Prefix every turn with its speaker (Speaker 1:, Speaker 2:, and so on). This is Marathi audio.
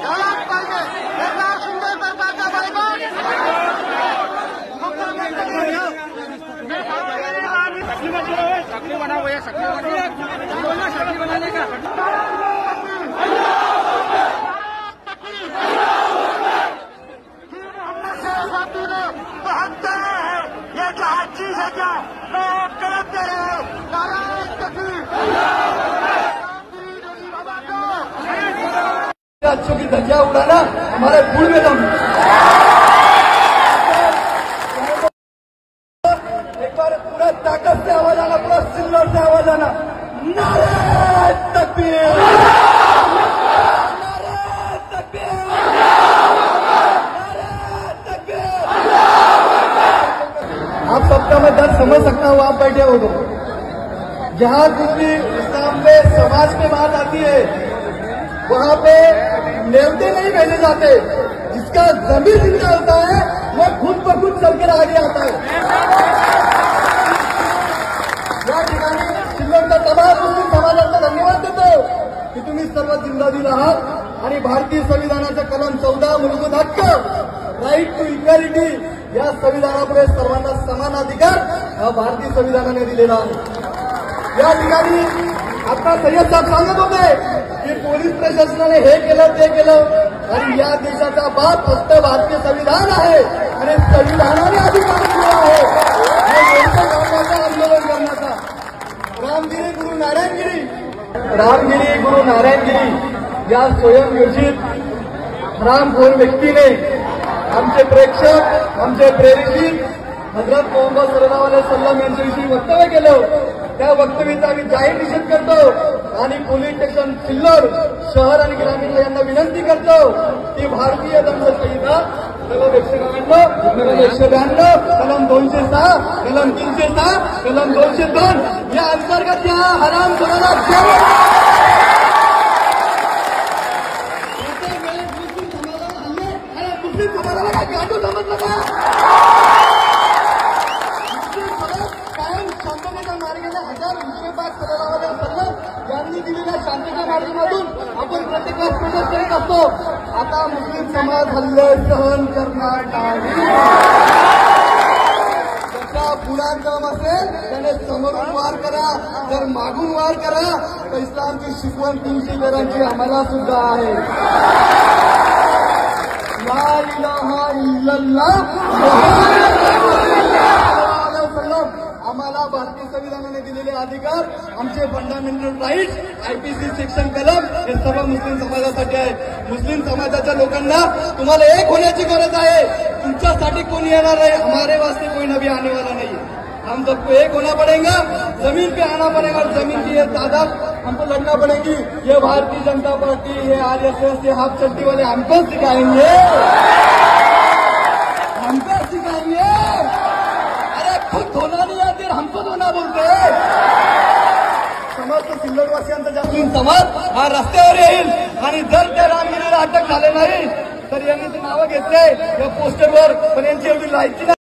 Speaker 1: झालाच पाहिजे. एकनाथ शिंदे सरकारचा बायकॉट.
Speaker 2: सकली बनाओ या सकली बनाने का
Speaker 1: ये क्या हर चीज है क्या? लोग गलत दे रहे हो. नारायण तकलीफ
Speaker 3: अच्छों की धज्जियां उड़ाना हमारे खून में दम. एक बार पूरा ताकत से आवाज आना, पूरा सिल्लर से आवाज आना. नारायण तकबीर, नारायण तकबीर, नारायण तकबीर. आप सबका मैं दर्द समझ सकता हूँ. आप बैठे हो तो जहाँ कुछ भी इस्लाम में समाज की बात आती है वहाँ पे नेवते नहीं भेजे जाते. जिसका जमीन जिंदा होता है वो खुद ब खुद चलकर आगे आता है. या ठिकाणी शिल्लकचा तमाम मुस्लिम समाजाचा धन्यवाद देतो की तुम्ही सर्व जिंदा दिला आहात आणि भारतीय संविधानाचा कलम 14 मूलभूत हक्क, राईट टू इक्वॅलिटी या संविधानापुढे सर्वांना समान अधिकार हा भारतीय संविधानाने दिलेला आहे. या ठिकाणी आता सय्यद साहेब सांगत होते की पोलीस प्रशासनाने हे केलं ते केलं आणि या देशाचा बाप फक्त भारतीय संविधान आहे आणि संविधानाने अधिकार दिला आहे आंदोलन करण्याचा. रामगिरी गुरु नारायणगिरी या स्वयंघोषित रामखोर व्यक्तीने आमचे प्रेक्षक, आमचे प्रेरित हजरत मोहम्मद सल्लल्लाहु अलैहि वसल्लम यांच्याविषयी वक्तव्य केलं. त्या वक्तव्याचा आम्ही जाहीर निषेध करतो आणि पोलीस स्टेशन सिल्लोड शहर आणि ग्रामीण यांना विनंती करतो की भारतीय दंड संहिता कलम 192, कलम 192, कलम 206, कलम 306, कलम 202 या अंतर्गत या हराम मुस्लिम समाजाला काय गांडू समजलं का? शांततेच्या मार्गाने हजार विषयपात सल्लल्लाहु अलैहि वसल्लम यांनी दिलेल्या शांततेच्या मार्गामधून आपण प्रत्येक वेळेस प्रचार करीत असतो. आता मुस्लिम समाज हल्ले सहन करणार नाही. ज्याचा पुढात दम असेल त्याने समोरून वार करा, जर मागून वार करा तर इस्लामची शिकवण 313ची आम्हाला सुद्धा आहे. ला इलाहा इल्लल्लाह आम्हाला भारतीय संविधानाने दिलेले अधिकार, आमचे फंडामेंटल राईट्स, आयपीसी सेक्शन कलम हे सर्व मुस्लिम समाजासाठी आहे. मुस्लिम समाजाच्या लोकांना तुम्हाला एक होण्याची गरज आहे. तुमच्यासाठी कोणी येणार आहे? हमारे वास्ते कोई नबी आने वाला नहीं. हम सबको एक होना पड़ेगा, जमीन पे आना पड़ेगा. जमीन की ये तादाद हमको लड़ना पड़ेगी. ये भारतीय जनता पार्टी, ये आरएसएस, ये हाफ चड्डी वाले हमको सिखाएंगे. खुद धोना नहीं आते, हमको धोना बोलते. समस्त सिल्लोडवासियांचा मुस्लिम समाज हा रस्त्यावर येईल आणि जर त्या रामगिरीला अटक झाले नाही तर यांनी ते नावं घेतले या पोस्टरवर, पण यांची एवढी लायकी नाही.